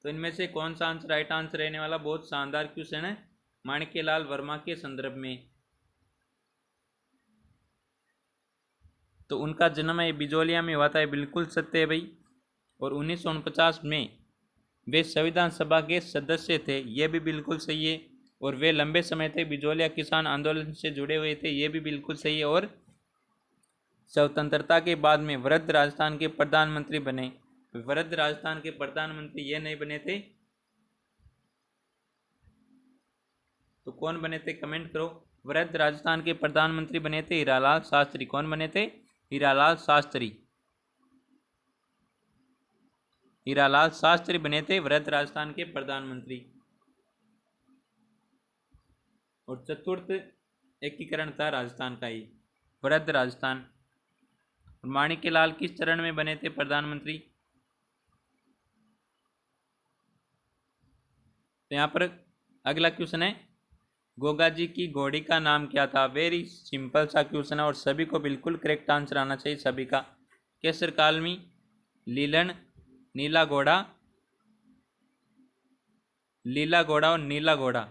तो इनमें से कौन सा आंसर राइट आंसर रहने वाला? बहुत शानदार क्वेश्चन है। माणिक्यलाल वर्मा के संदर्भ में तो उनका जन्म है बिजोलिया में हुआ था, बिल्कुल सत्य है भाई। और 1949 में वे संविधान सभा के सदस्य थे, ये भी बिल्कुल सही है। और वे लंबे समय तक बिजोलिया किसान आंदोलन से जुड़े हुए थे, ये भी बिल्कुल सही है। और स्वतंत्रता के बाद में वृद्ध राजस्थान के प्रधानमंत्री बने। वृद्ध राजस्थान के प्रधानमंत्री ये नहीं बने थे, तो कौन बने थे? कमेंट करो। वृद्ध राजस्थान के प्रधानमंत्री बने थे हीरालाल शास्त्री। कौन बने थे? हीरालाल शास्त्री। हीरालाल शास्त्री बने थे वृद्ध राजस्थान के प्रधानमंत्री। और चतुर्थ एकीकरण था राजस्थान का ही, वृद्ध राजस्थान। माणिक्यलाल किस चरण में बने थे प्रधानमंत्री? तो यहाँ पर अगला क्वेश्चन है, गोगा जी की घोड़ी का नाम क्या था? वेरी सिंपल सा क्वेश्चन है और सभी को बिल्कुल करेक्ट आंसर आना चाहिए सभी का। केसर कालमी, लीलन, नीला घोड़ा, लीला घोड़ा और नीला घोड़ा।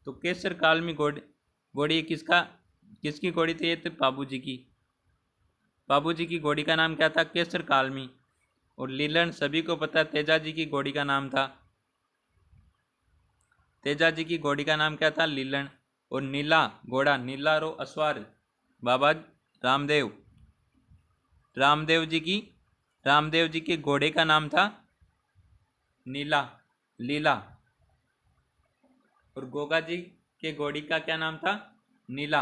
तो केसर कालमी घोड़ी किसकी घोड़ी थी? ये तो बाबूजी की। बाबूजी की घोड़ी का नाम क्या था? केसर कालमी। और लीलन सभी को पता है तेजा जी की घोड़ी का नाम था। तेजा जी की घोड़ी का नाम क्या था? लीलन। और नीला घोड़ा, नीला रो अश्वार, बाबा रामदेव, रामदेव जी के घोड़े का नाम था लीला। और गोगा जी के घोड़ी का क्या नाम था? नीला।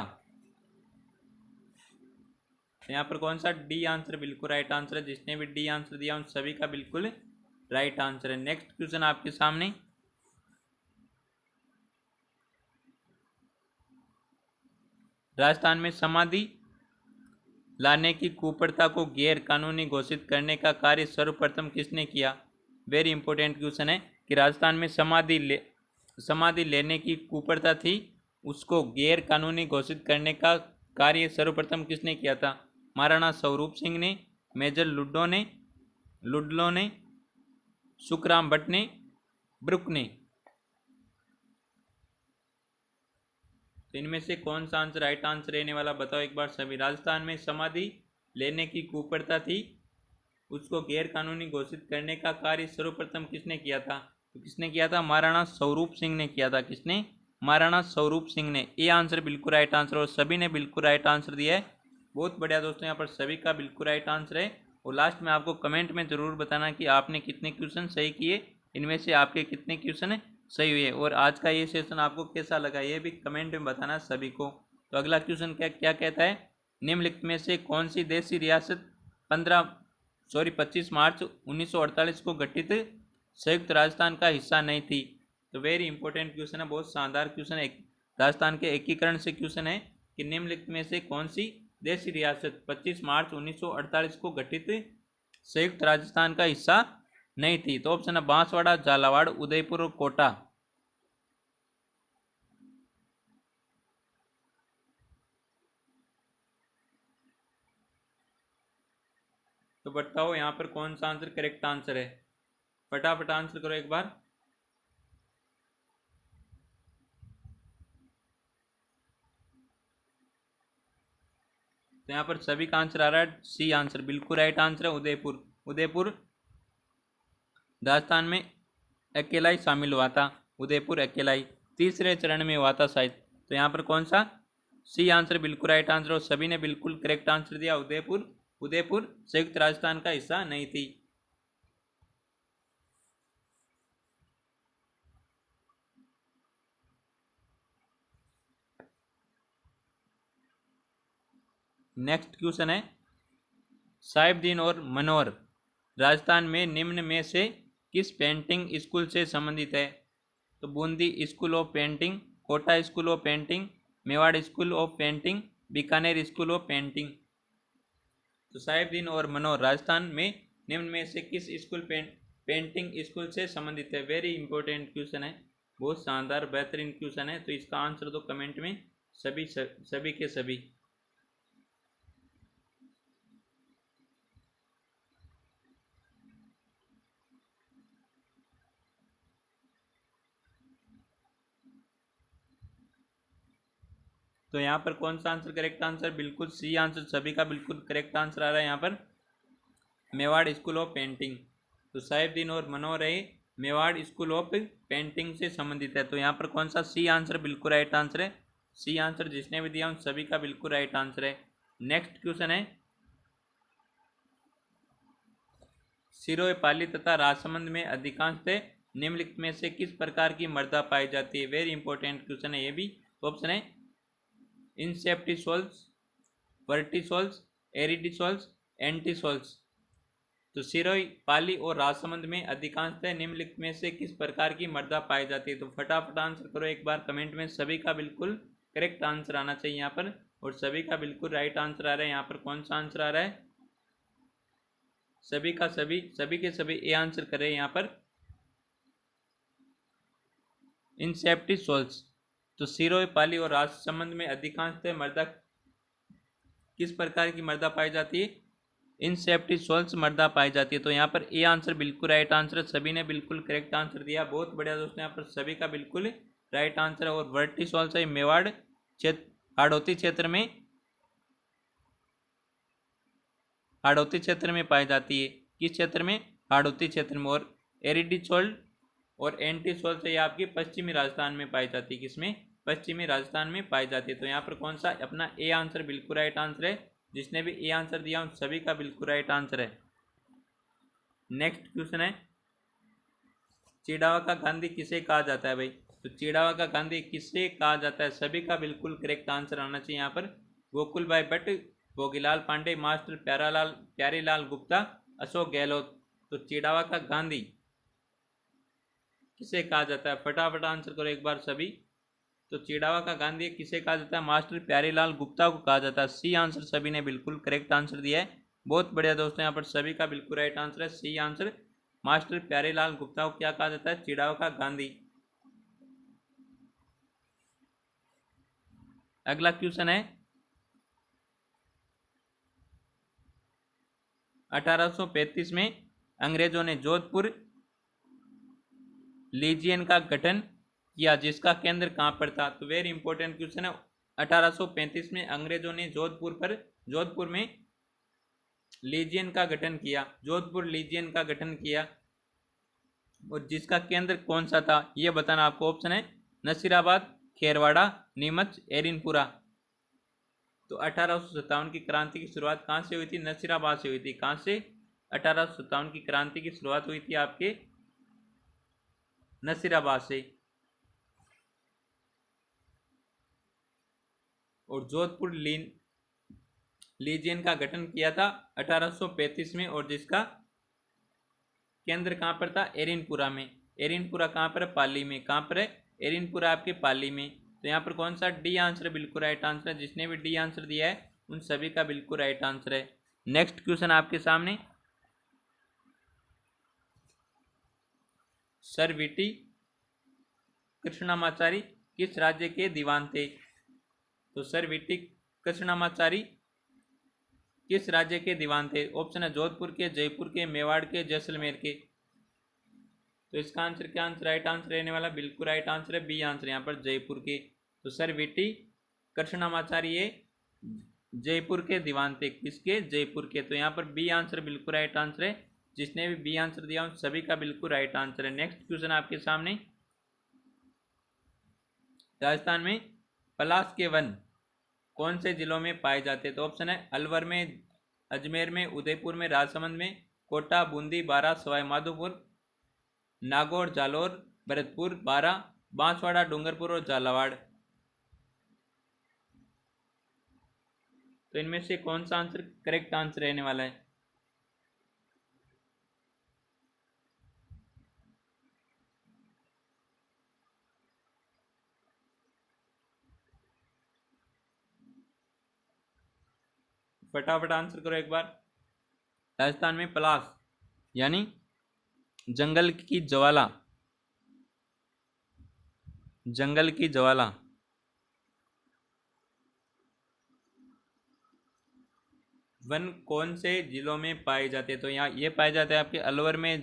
यहाँ पर कौन सा? डी आंसर बिल्कुल राइट आंसर है। जिसने भी डी आंसर दिया उन सभी का बिल्कुल राइट आंसर है। नेक्स्ट क्वेश्चन आपके सामने, राजस्थान में समाधि लाने की कुप्रथा को गैर कानूनी घोषित करने का कार्य सर्वप्रथम किसने किया? वेरी इंपॉर्टेंट क्वेश्चन है कि राजस्थान में समाधि लेने की कुप्रथा थी, उसको गैर कानूनी घोषित करने का कार्य सर्वप्रथम किसने किया था? महाराणा स्वरूप सिंह ने, मेजर लुडलो ने, सुखराम भट्ट ने, ब्रुक ने। तो इनमें से कौन सा आंसर राइट आंसर रहने वाला बताओ एक बार सभी। राजस्थान में समाधि लेने की कुप्रथा थी, उसको गैर कानूनी घोषित करने का कार्य सर्वप्रथम किसने किया था? तो किसने किया था? महाराणा स्वरूप सिंह ने किया था। किसने? महाराणा स्वरूप सिंह ने। ये आंसर बिल्कुल राइट आंसर और सभी ने बिल्कुल राइट आंसर दिया है। बहुत बढ़िया दोस्तों, यहाँ पर सभी का बिल्कुल राइट आंसर है। और लास्ट में आपको कमेंट में ज़रूर बताना कि आपने कितने क्वेश्चन सही किए, इनमें से आपके कितने क्वेश्चन सही हुई है। और आज का ये सेशन आपको कैसा लगा ये भी कमेंट में बताना सभी को। तो अगला क्वेश्चन क्या क्या कहता है, निम्नलिखित में से कौन सी देशी रियासत 25 मार्च 1948 को गठित संयुक्त राजस्थान का हिस्सा नहीं थी। तो वेरी इंपॉर्टेंट क्वेश्चन है, बहुत शानदार क्वेश्चन है। राजस्थान के एकीकरण से क्वेश्चन है कि निम्नलिखित में से कौन सी देशी रियासत 25 मार्च 1948 को गठित संयुक्त राजस्थान का हिस्सा नहीं थी। तो ऑप्शन है बांसवाड़ा, झालावाड़, उदयपुर और कोटा। तो बताओ यहाँ पर कौन सा आंसर करेक्ट आंसर है, फटाफट आंसर करो एक बार। तो यहाँ पर सभी का आंसर आ रहा है सी आंसर, बिल्कुल राइट आंसर है उदयपुर। उदयपुर राजस्थान में अकेला ही शामिल हुआ था, उदयपुर अकेला ही तीसरे चरण में हुआ था शायद। तो यहाँ पर कौन सा सी आंसर बिल्कुल राइट आंसर, और सभी ने बिल्कुल करेक्ट आंसर दिया, उदयपुर। उदयपुर संयुक्त राजस्थान का हिस्सा नहीं थी। नेक्स्ट क्वेश्चन है, साहिबदीन और मनोहर राजस्थान में निम्न में से किस पेंटिंग स्कूल से संबंधित है। तो Bundi school of painting, Kota school of painting, Mewar school of painting, Bikaner school of painting. तो साहिबदीन और मनोहर राजस्थान में निम्न में से किस स्कूल पेंटिंग स्कूल से संबंधित है। वेरी इंपॉर्टेंट क्वेश्चन है, बहुत शानदार बेहतरीन क्वेश्चन है। तो इसका आंसर दो कमेंट में सभी के सभी। तो यहाँ पर कौन सा आंसर करेक्ट आंसर, बिल्कुल सी आंसर, सभी का बिल्कुल करेक्ट आंसर आ रहा है यहाँ पर मेवाड़ स्कूल ऑफ पेंटिंग। तो साहिबदीन और मनोहर है मेवाड़ स्कूल ऑफ पेंटिंग से संबंधित है। तो यहाँ पर कौन सा सी आंसर बिल्कुल राइट आंसर है, सी आंसर जिसने भी दिया उन सभी का बिल्कुल राइट आंसर है। नेक्स्ट क्वेश्चन है, सिरोही पाली तथा राजसमंद में अधिकांशतः निम्नलिखित में से किस प्रकार की मृदा पाई जाती है। वेरी इंपॉर्टेंट क्वेश्चन है ये भी। ऑप्शन है इंसेप्टिसोल्स, वर्टिसोल्स, एरिडिसोल्स, एंटीसोल्स। तो सिरोही पाली और राजसमंद में अधिकांशतः निम्नलिखित में से किस प्रकार की मृदा पाई जाती है। तो फटाफट आंसर करो एक बार कमेंट में, सभी का बिल्कुल करेक्ट आंसर आना चाहिए यहाँ पर, और सभी का बिल्कुल राइट आंसर आ रहा है। यहाँ पर कौन सा आंसर आ रहा है, सभी का सभी के सभी ए आंसर करें यहाँ पर इंसेप्टिसोल्स। तो सिरोही पाली और राजसमंद में अधिकांशतः मृदा किस प्रकार की मृदा पाई जाती है, इंसेप्टिसोल्स मृदा पाई जाती है। तो यहाँ पर ए आंसर बिल्कुल राइट आंसर है, सभी ने बिल्कुल करेक्ट आंसर दिया, बहुत बढ़िया दोस्तों, यहाँ पर सभी का बिल्कुल राइट आंसर है। और वर्टिसोल्स है मेवाड़ क्षेत्र, हाड़ौती क्षेत्र में, हाड़ौती क्षेत्र में पाई जाती है। किस क्षेत्र में, हाड़ौती क्षेत्र में। और एरिडिसोल्ट और एंटीसोल्ट है आपकी पश्चिमी राजस्थान में पाई जाती है, किसमें, पश्चिमी राजस्थान में पाई जाती है। तो यहाँ पर कौन सा अपना ए आंसर बिल्कुल राइट आंसर है, जिसने भी ए आंसर दिया उन सभी का बिल्कुल राइट आंसर है। नेक्स्ट क्वेश्चन है, चिड़ावा का गांधी किसे कहा जाता है भाई। तो चिड़ावा का गांधी किसे कहा जाता है, सभी का बिल्कुल करेक्ट आंसर आना चाहिए यहाँ पर गोकुल भाई भट्ट, भोगीलाल पांडे, मास्टर प्यारीलाल गुप्ता, अशोक गहलोत। तो चिड़ावा का गांधी किसे कहा जाता है, फटाफट आंसर करो एक बार सभी। तो चिड़ावा का गांधी किसे कहा जाता है, मास्टर प्यारीलाल गुप्ता को कहा जाता है। सी आंसर सभी ने बिल्कुल करेक्ट आंसर दिया है, बहुत बढ़िया दोस्तों, यहाँ पर सभी का बिल्कुल राइट आंसर है C answer, master Pyarilal Gupta को क्या कहा जाता है, चिड़ावा का गांधी। अगला क्वेश्चन है, 1835 में अंग्रेजों ने जोधपुर लीजियन का गठन किया, जिसका केंद्र कहाँ पर था। तो वेरी इंपॉर्टेंट क्वेश्चन है, 1835 में अंग्रेजों ने जोधपुर में लीजियन का गठन किया, जोधपुर लीजियन का गठन किया, और जिसका केंद्र कौन सा था यह बताना आपको। ऑप्शन है नसीराबाद, खेरवाड़ा, नीमच, एरिनपुरा। तो 1857 की क्रांति की शुरुआत कहाँ से हुई थी, नसीराबाद से हुई थी। कहाँ से, 1857 की क्रांति की शुरुआत हुई थी आपके नसीराबाद से। और जोधपुर लीजियन का गठन किया था 1835 में, और जिसका केंद्र कहाँ पर था? एरिनपुरा में। एरिनपुरा कहाँ पर है? पाली में। कहाँ पर है? एरिनपुरा आपके पाली में। तो यहाँ पर कौन सा डी आंसर बिल्कुल राइट आंसर है? जिसने भी डी आंसर दिया है उन सभी का बिल्कुल राइट आंसर है। नेक्स्ट क्वेश्चन आपके सामने, सर वीटी कृष्णमाचारी किस राज्य के दीवान थे? तो सर वीटी कृष्णमाचारी किस राज्य के दीवान थे? ऑप्शन है जोधपुर के, जयपुर के, मेवाड़ के, जैसलमेर के। तो इसका आंसर क्या आंसर राइट आंसर रहने वाला? बिल्कुल राइट आंसर है बी आंसर, यहाँ पर जयपुर के। तो सर वीटी कृष्णमाचारी ये जयपुर के दीवान थे। किसके? जयपुर के। तो यहाँ पर बी आंसर बिल्कुल राइट आंसर है। जिसने भी बी आंसर दिया उन सभी का बिल्कुल राइट आंसर है। नेक्स्ट क्वेश्चन आपके सामने, राजस्थान में पलाश के वन कौन से जिलों में पाए जाते हैं? तो ऑप्शन है अलवर में, अजमेर में, उदयपुर में, राजसमंद में, कोटा, बूंदी, बारा, सवाई माधोपुर, नागौर, जालोर, भरतपुर, बारा, बांसवाड़ा, डूंगरपुर और झालावाड़। तो इनमें से कौन सा आंसर करेक्ट आंसर रहने वाला है? फटाफट आंसर करो एक बार। राजस्थान में पलाश यानी जंगल की ज्वाला, जंगल की ज्वाला वन कौन से जिलों में पाए जाते हैं? तो यहाँ ये पाए जाते हैं आपके अलवर में,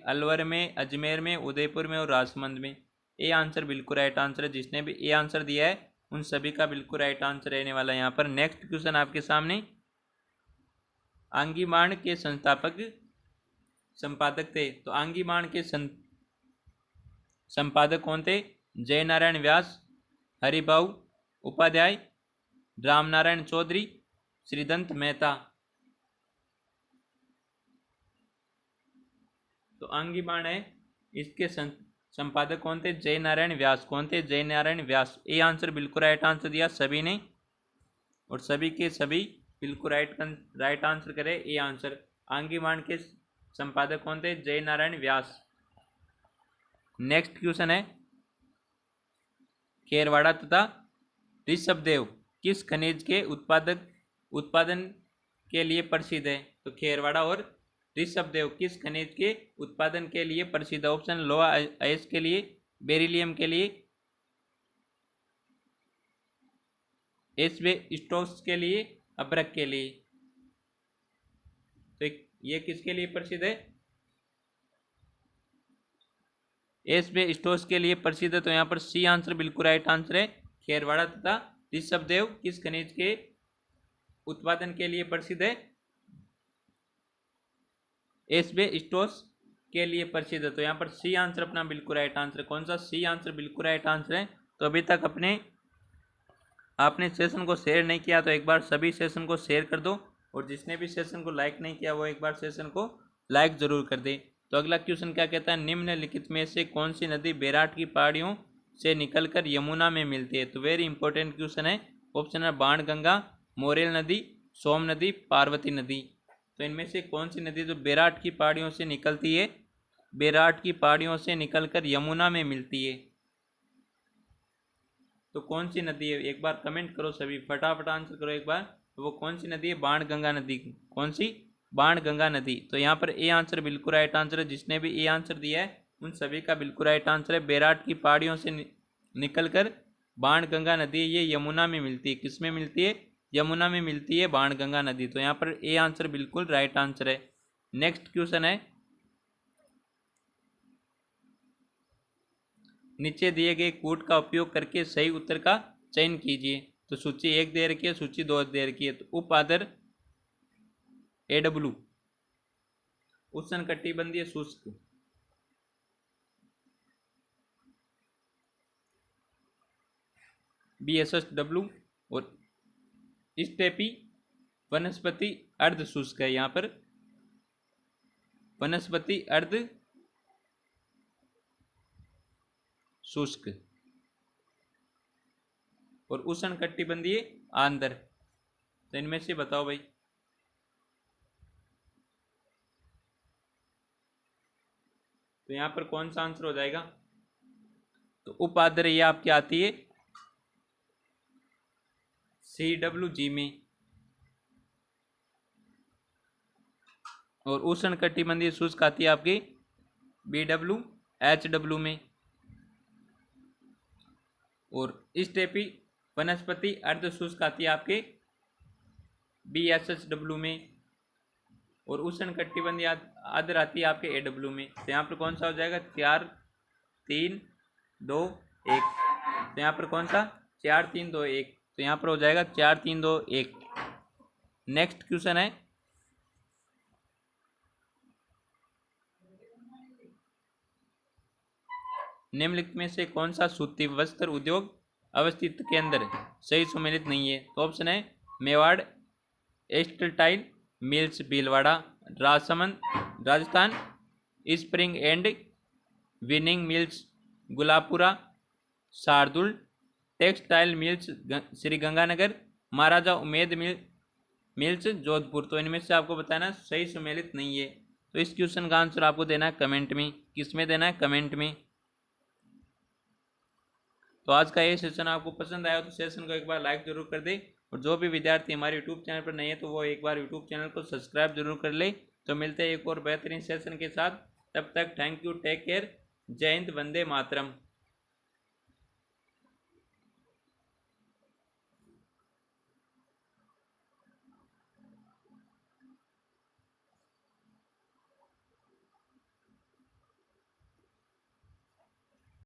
अलवर में, अजमेर में, उदयपुर में और राजसमंद में। ए आंसर बिल्कुल राइट आंसर है। जिसने भी ए आंसर दिया है उन सभी का बिल्कुल राइट आंसर रहने वाला है यहाँ पर। नेक्स्ट क्वेश्चन आपके सामने, आंगी बाण के संपादक थे। तो आंगी बाण के संपादक कौन थे? जय नारायण व्यास, हरिभाऊ उपाध्याय, रामनारायण चौधरी, श्रीदंत मेहता। तो आंगी बाण है, इसके संपादक कौन थे? जय नारायण व्यास। कौन थे? जय नारायण व्यास। ए आंसर बिल्कुल राइट आंसर दिया सभी ने, और सभी के सभी बिल्कुल राइट आंसर करे ए आंसर। आंगी बाण के संपादक कौन थे? जय नारायण व्यास। नेक्स्ट क्वेश्चन है, खेरवाड़ा तथा ऋषभदेव किस खनिज के उत्पादन के लिए प्रसिद्ध है? तो खेरवाड़ा और ऋषभदेव किस खनिज के उत्पादन के लिए प्रसिद्ध है? ऑप्शन लोहा अयस्क के लिए, बेरिलियम के लिए, एस्बेस्टोस के लिए, अभ्रक के लिए। तो ये किसके लिए प्रसिद्ध है? एस्बेस्टोस के लिए प्रसिद्ध है। तो यहाँ पर सी आंसर बिल्कुल राइट आंसर है। खेरवाड़ा तथा ऋषभदेव किस खनिज के उत्पादन के लिए प्रसिद्ध है? एस्बेस्टोस के लिए प्रसिद्ध है। तो यहाँ पर सी आंसर अपना बिल्कुल राइट आंसर। कौन सा? सी आंसर बिल्कुल राइट आंसर है। तो अभी तक आपने सेशन को शेयर नहीं किया तो एक बार सभी सेशन को शेयर कर दो, और जिसने भी सेशन को लाइक नहीं किया वो एक बार सेशन को लाइक जरूर कर दे। तो अगला क्वेश्चन क्या कहता है, निम्नलिखित में से कौन सी नदी बैराट की पहाड़ियों से निकलकर यमुना में मिलती है? तो वेरी इंपॉर्टेंट क्वेश्चन है। ऑप्शन है बाणगंगा, मोरेल नदी, सोम नदी, पार्वती नदी। तो इनमें से कौन सी नदी जो बैराट की पहाड़ियों से निकलती है, बैराट की पहाड़ियों से निकलकर यमुना में मिलती है? तो कौन सी नदी है? एक बार कमेंट करो सभी, फटाफट आंसर करो एक बार। तो वो कौन सी नदी है? बाणगंगा नदी। कौन सी? बाणगंगा नदी। तो यहाँ पर ए आंसर बिल्कुल राइट आंसर है। जिसने भी ए आंसर दिया है उन सभी का बिल्कुल राइट आंसर है। बैराट की पहाड़ियों से निकलकर बाणगंगा नदी ये यमुना में मिलती है। किस में मिलती है? यमुना में मिलती है बाणगंगा नदी। तो यहाँ पर ए आंसर बिल्कुल राइट आंसर है। नेक्स्ट क्वेश्चन है, नीचे दिए गए कोड का उपयोग करके सही उत्तर का चयन कीजिए। तो सूची 1 दे रखी है, सूची 2 दे रखी है। तो उप आदर AW उष्णकटिबंधीय शुष्क, BSSW, और स्टेपी वनस्पति अर्ध शुष्क है। यहाँ पर वनस्पति अर्ध शुष्क। और उष्णकटिबंधीय आंध्र। तो इनमें से बताओ भाई। तो यहाँ पर कौन सा आंसर हो जाएगा? तो उपाद्र ये आपकी आती है CWG में, और उष्णकटिबंधीय शुष्क आती है आपकी BWHW में, और स्टेपी वनस्पति अर्ध शुष्क आती है आपके BSHW में, और उष्णकटिबंधीय आर्द्र आती है आपके AW में। तो यहाँ पर कौन सा हो जाएगा? 4 3 2 1। तो यहाँ पर कौन सा? 4 3 2 1। तो यहाँ पर हो जाएगा 4 3 2 1। नेक्स्ट क्वेश्चन है, निम्नलिखित में से कौन सा सूती वस्त्र उद्योग अवस्थित के अंदर सही सुमेलित नहीं है? तो ऑप्शन है Mewar textile mills Bhilwara Rajsamand Rajasthan, spring and winning mills Gulabpura Shardul, textile mills Shri Ganganagar, Maharaja Umed mills Jodhpur. तो इनमें से आपको बताना सही सुमेलित नहीं है। तो इस क्वेश्चन का आंसर आपको देना है कमेंट में। किस में देना है? कमेंट में। तो आज का ये सेशन आपको पसंद आया तो सेशन को एक बार लाइक जरूर कर दे, और जो भी विद्यार्थी हमारे यूट्यूब चैनल पर नहीं है तो वो एक बार यूट्यूब चैनल को सब्सक्राइब जरूर कर ले। तो मिलते हैं एक और बेहतरीन सेशन के साथ। तब तक थैंक यू, टेक केयर, जय हिंद, वंदे मातरम।